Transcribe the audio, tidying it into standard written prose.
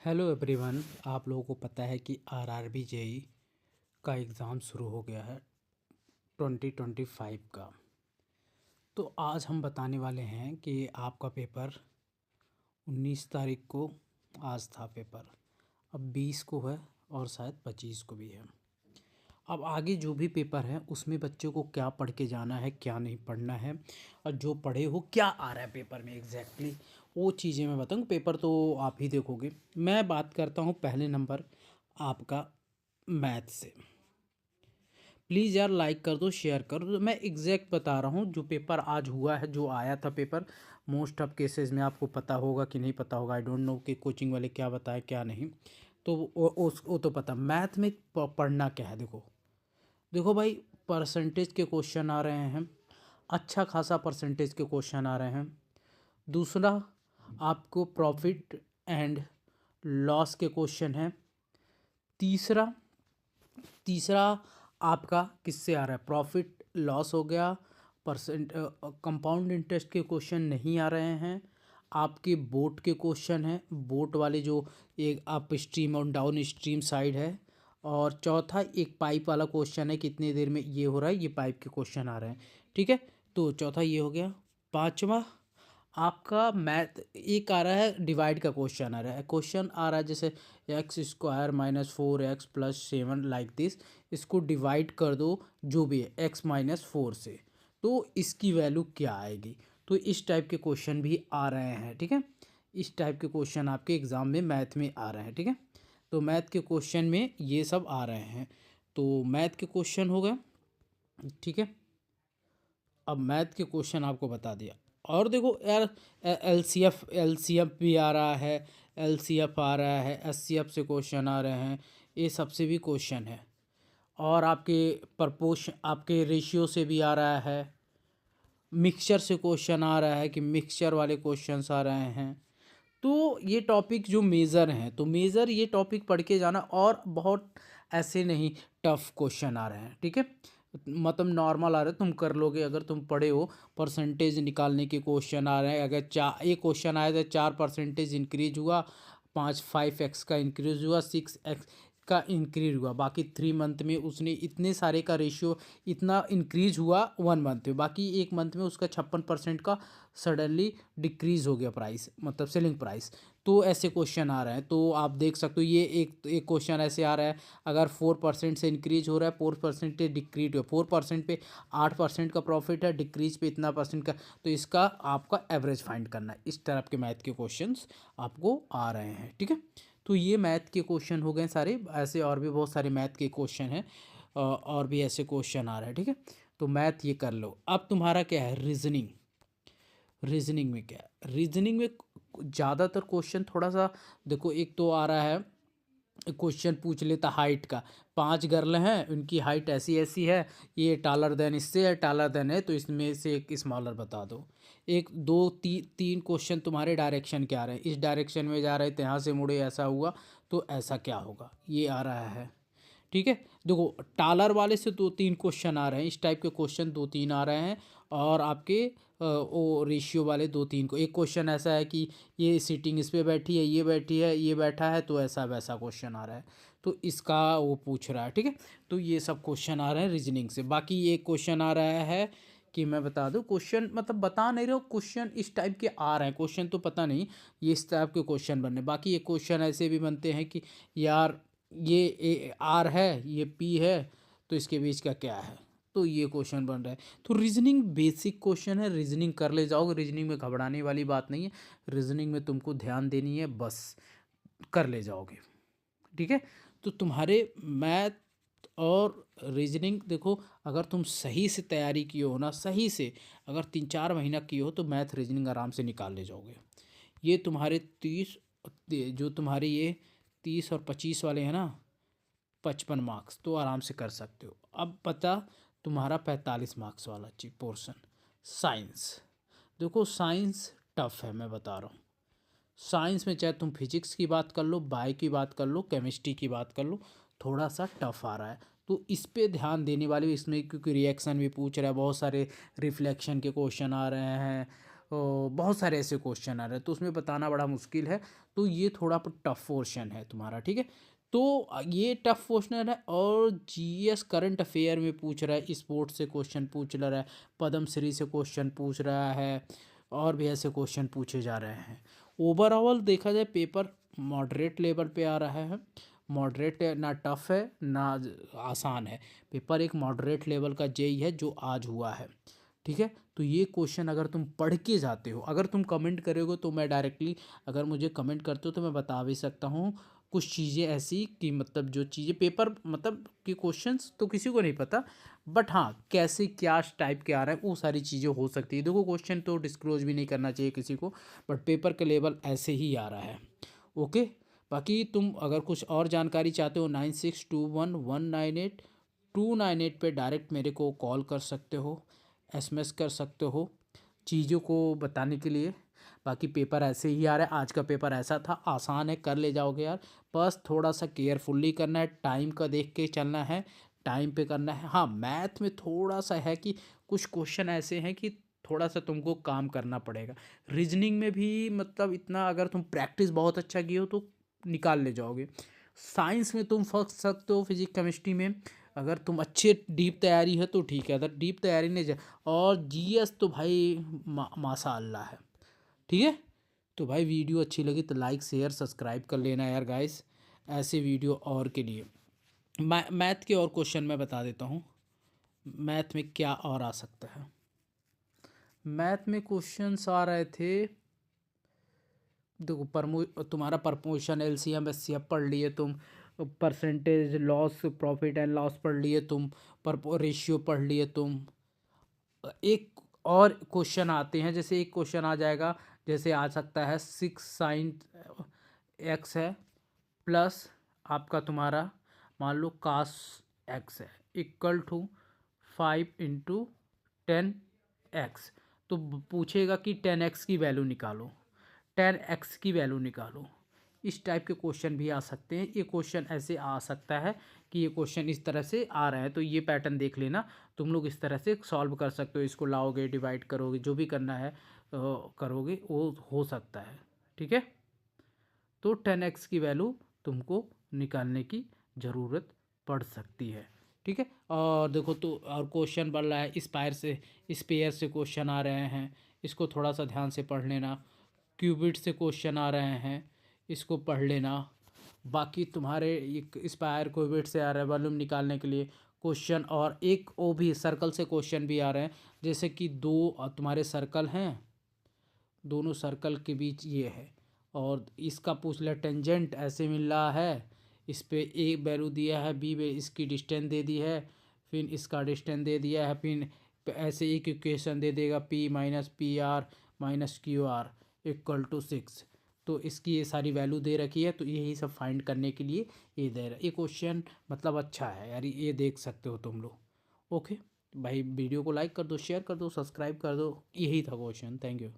Hello everyone. आप लोगों को पता है कि आरआरबी जेई का एग्ज़ाम शुरू हो गया है 2025 का। तो आज हम बताने वाले हैं कि आपका पेपर 19 तारीख को आज था पेपर, अब 20 को है और शायद 25 को भी है। अब आगे जो भी पेपर है उसमें बच्चों को क्या पढ़ के जाना है, क्या नहीं पढ़ना है, और जो पढ़े हो क्या आ रहा है पेपर में एग्जैक्टली वो चीज़ें मैं बताऊँ। पेपर तो आप ही देखोगे। मैं बात करता हूँ पहले नंबर आपका मैथ से। प्लीज़ यार लाइक कर दो, शेयर कर दो। मैं एग्जैक्ट बता रहा हूँ जो पेपर आज हुआ है, जो आया था पेपर। मोस्ट ऑफ केसेस में आपको पता होगा कि नहीं पता होगा, आई डोंट नो कि कोचिंग वाले क्या बताए क्या नहीं। तो वो तो पता। मैथ में पढ़ना क्या है, देखो देखो भाई, परसेंटेज के क्वेश्चन आ रहे हैं, अच्छा खासा परसेंटेज के क्वेश्चन आ रहे हैं। दूसरा, आपको प्रॉफिट एंड लॉस के क्वेश्चन हैं। तीसरा तीसरा आपका किससे आ रहा है, प्रॉफिट लॉस हो गया, परसेंट कंपाउंड इंटरेस्ट के क्वेश्चन नहीं आ रहे हैं। आपके बोट के क्वेश्चन हैं, बोट वाले जो एक अप स्ट्रीम और डाउन स्ट्रीम साइड है। और चौथा एक पाइप वाला क्वेश्चन है, कितनी देर में ये हो रहा है, ये पाइप के क्वेश्चन आ रहे हैं। ठीक है, तो चौथा ये हो गया। पांचवा आपका मैथ एक आ रहा है, डिवाइड का क्वेश्चन आ रहा है। क्वेश्चन आ रहा है जैसे x² - 4x + 7 लाइक दिस, इसको डिवाइड कर दो जो भी है x - 4 से, तो इसकी वैल्यू क्या आएगी। तो इस टाइप के क्वेश्चन भी आ रहे हैं। ठीक है, इस टाइप के क्वेश्चन आपके एग्ज़ाम में मैथ में आ रहे हैं। ठीक है, तो मैथ के क्वेश्चन में ये सब आ रहे हैं। तो मैथ के क्वेश्चन हो गए। ठीक है, अब मैथ के क्वेश्चन आपको बता दिया। और देखो यार, एलसीएफ भी आ रहा है, एलसीएफ आ रहा है, एचसीएफ से क्वेश्चन आ रहे हैं, ये सबसे भी क्वेश्चन है। और आपके प्रपोर्शन, आपके रेशियो से भी आ रहा है। मिक्सचर से क्वेश्चन आ रहा है कि मिक्सचर वाले क्वेश्चंस आ रहे हैं। तो ये टॉपिक जो मेज़र हैं, तो मेज़र ये टॉपिक पढ़ के जाना। और बहुत ऐसे नहीं टफ क्वेश्चन आ रहे हैं। ठीक है, मतलब नॉर्मल आ रहे हैं, तुम कर लोगे अगर तुम पढ़े हो। परसेंटेज निकालने के क्वेश्चन आ रहे हैं। अगर एक क्वेश्चन आया तो 4% इंक्रीज हुआ, 5x का इंक्रीज हुआ, 6x का इंक्रीज हुआ, बाकी 3 मंथ में उसने इतने सारे का रेशियो इतना इंक्रीज हुआ 1 मंथ में, बाकी 1 मंथ में उसका 56% का सडनली डिक्रीज़ हो गया प्राइस, मतलब सेलिंग प्राइस। तो ऐसे क्वेश्चन आ रहे हैं, तो आप देख सकते हो। ये एक क्वेश्चन ऐसे आ रहा है, अगर 4% से इंक्रीज हो रहा है, 4% डिक्रीज हो, 4% पे 8% का प्रॉफिट है, डिक्रीज पे इतना परसेंट का, तो इसका आपका एवरेज फाइंड करना है। इस तरह के मैथ के क्वेश्चंस आपको आ रहे हैं। ठीक है, तो ये मैथ के क्वेश्चन हो गए सारे। ऐसे और भी बहुत सारे मैथ के क्वेश्चन हैं, और भी ऐसे क्वेश्चन आ रहे हैं। ठीक है, तो मैथ ये कर लो। अब तुम्हारा क्या है, रीजनिंग। रीजनिंग में क्या है, रीजनिंग में ज़्यादातर क्वेश्चन थोड़ा सा देखो। एक तो आ रहा है, क्वेश्चन पूछ लेता हाइट का। 5 गर्ल हैं, उनकी हाइट ऐसी ऐसी है, ये टालर देन इससे है, टालर देन है, तो इसमें से एक स्मॉलर बता दो। एक दो तीन क्वेश्चन तुम्हारे डायरेक्शन के आ रहे हैं, इस डायरेक्शन में जा रहे थे, यहाँ से मुड़े ऐसा हुआ, तो ऐसा क्या होगा, ये आ रहा है। ठीक है, देखो टालर वाले से 2-3 क्वेश्चन आ रहे हैं, इस टाइप के क्वेश्चन 2-3 आ रहे हैं। और आपके वो रेशियो वाले 2-3 को, एक क्वेश्चन ऐसा है कि ये सीटिंग इस पे बैठी है, ये बैठी है, ये बैठा है, तो ऐसा वैसा क्वेश्चन आ रहा है, तो इसका वो पूछ रहा है। ठीक है, तो ये सब क्वेश्चन आ रहे हैं रीजनिंग से। बाकी एक क्वेश्चन आ रहा है कि मैं बता दूं, क्वेश्चन मतलब बता नहीं रहे हो, क्वेश्चन इस टाइप के आ रहे हैं, क्वेश्चन तो पता नहीं ये इस टाइप के क्वेश्चन बनने। बाकी ये क्वेश्चन ऐसे भी बनते हैं कि यार ये आर है, ये पी है, तो इसके बीच का क्या है, तो ये क्वेश्चन बन रहा है। तो रीजनिंग बेसिक क्वेश्चन है, रीजनिंग कर ले जाओगे, रीजनिंग में घबराने वाली बात नहीं है। रीजनिंग में तुमको ध्यान देनी है, बस कर ले जाओगे। ठीक है, तो तुम्हारे मैथ और रीजनिंग देखो, अगर तुम सही से तैयारी किए हो ना, सही से अगर 3-4 महीना किए हो, तो मैथ रीजनिंग आराम से निकाल ले जाओगे। ये तुम्हारे 30, जो तुम्हारे ये 30 और 25 वाले हैं ना, 55 मार्क्स तो आराम से कर सकते हो। अब पता तुम्हारा 45 मार्क्स वाला चीज पोर्शन, साइंस। देखो साइंस टफ है, मैं बता रहा हूँ। साइंस में चाहे तुम फिजिक्स की बात कर लो, बायो की बात कर लो, केमिस्ट्री की बात कर लो, थोड़ा सा टफ आ रहा है। तो इस पे ध्यान देने वाले, इसमें क्योंकि रिएक्शन भी पूछ रहा है, बहुत सारे रिफ्लेक्शन के क्वेश्चन आ रहे हैं, बहुत सारे ऐसे क्वेश्चन आ रहे हैं, तो उसमें बताना बड़ा मुश्किल है। तो ये थोड़ा टफ पोर्शन है तुम्हारा, ठीक है। तो ये टफ क्वेश्चन है, और जीएस करंट अफेयर में पूछ रहा है, स्पोर्ट्स से क्वेश्चन पूछ रहा है, पद्मश्री से क्वेश्चन पूछ रहा है, और भी ऐसे क्वेश्चन पूछे जा रहे हैं। ओवरऑल देखा जाए पेपर मॉडरेट लेवल पे आ रहा है। मॉडरेट ना टफ है ना आसान है, पेपर एक मॉडरेट लेवल का जेई है जो आज हुआ है, ठीक है। तो ये क्वेश्चन अगर तुम पढ़ के जाते हो, अगर तुम कमेंट करोगे तो मैं डायरेक्टली, अगर मुझे कमेंट करते हो तो मैं बता भी सकता हूँ कुछ चीज़ें ऐसी कि मतलब जो चीज़ें पेपर मतलब कि क्वेश्चंस तो किसी को नहीं पता, बट हाँ कैसे क्या टाइप के आ रहा है वो सारी चीज़ें हो सकती है। देखो क्वेश्चन तो डिस्क्लोज भी नहीं करना चाहिए किसी को, बट पेपर का लेवल ऐसे ही आ रहा है, ओके। बाकी तुम अगर कुछ और जानकारी चाहते हो 9621198298 पे डायरेक्ट मेरे को कॉल कर सकते हो, एसएमएस कर सकते हो चीज़ों को बताने के लिए। बाकी पेपर ऐसे ही आ रहा है, आज का पेपर ऐसा था, आसान है, कर ले जाओगे यार। बस थोड़ा सा केयरफुली करना है, टाइम का देख के चलना है, टाइम पे करना है। हाँ मैथ में थोड़ा सा है कि कुछ क्वेश्चन ऐसे हैं कि थोड़ा सा तुमको काम करना पड़ेगा। रीजनिंग में भी मतलब इतना अगर तुम प्रैक्टिस बहुत अच्छा किए हो तो निकाल ले जाओगे। साइंस में तुम फंस सकते हो, फिजिक्स केमिस्ट्री में अगर तुम अच्छे डीप तैयारी है तो ठीक है, अगर डीप तैयारी नहीं जा, और जीएस तो भाई माशाअल्लाह है, ठीक है। तो भाई वीडियो अच्छी लगी तो लाइक शेयर सब्सक्राइब कर लेना यार गाइस, ऐसे वीडियो और के लिए। मैथ के और क्वेश्चन मैं बता देता हूँ, मैथ में क्या और आ सकता है। मैथ में क्वेश्चंस आ रहे थे, देखो तुम्हारा प्रपोर्शन एलसीएम एचसीएफ पढ़ लिए तुम, percentage loss profit and loss पढ़ लिए तुम, रेशियो पढ़ लिए तुम। एक और क्वेश्चन आते हैं, जैसे एक क्वेश्चन आ जाएगा, जैसे आ सकता है 6 sin x है प्लस आपका तुम्हारा मान लो cos x है इक्वल टू 5 × 10x। तो पूछेगा कि 10x की वैल्यू निकालो, 10x की वैल्यू निकालो। इस टाइप के क्वेश्चन भी आ सकते हैं, ये क्वेश्चन ऐसे आ सकता है कि ये क्वेश्चन इस तरह से आ रहे हैं, तो ये पैटर्न देख लेना, तुम लोग इस तरह से सॉल्व कर सकते हो, इसको लाओगे डिवाइड करोगे जो भी करना है करोगे वो हो सकता है, ठीक है। तो 10x की वैल्यू तुमको निकालने की ज़रूरत पड़ सकती है, ठीक है। और देखो तो और क्वेश्चन बढ़ रहा है, स्पेयर से क्वेश्चन आ रहे हैं, इसको थोड़ा सा ध्यान से पढ़ लेना। क्यूबिट से क्वेश्चन आ रहे हैं, इसको पढ़ लेना। बाकी तुम्हारे एक स्पायर क्यूबिट से आ रहा है वॉल्यूम निकालने के लिए क्वेश्चन, और एक वो भी सर्कल से क्वेश्चन भी आ रहे हैं, जैसे कि दो तुम्हारे सर्कल हैं, दोनों सर्कल के बीच ये है, और इसका पूछ लिया टेंजेंट ऐसे मिल रहा है, इस पे ए वैल्यू दिया है, बी इसकी डिस्टेंस दे दी है, फिर इसका डिस्टेंस दे दिया है, फिर ऐसे एक इक्वेशन दे देगा P - PR - QR = 6। तो इसकी ये सारी वैल्यू दे रखी है, तो यही सब फाइंड करने के लिए ये दे रहा है। ये क्वेश्चन मतलब अच्छा है यार, ये देख सकते हो तुम लोग, ओके। भाई वीडियो को लाइक कर दो, शेयर कर दो, सब्सक्राइब कर दो, यही था क्वेश्चन। Thank you.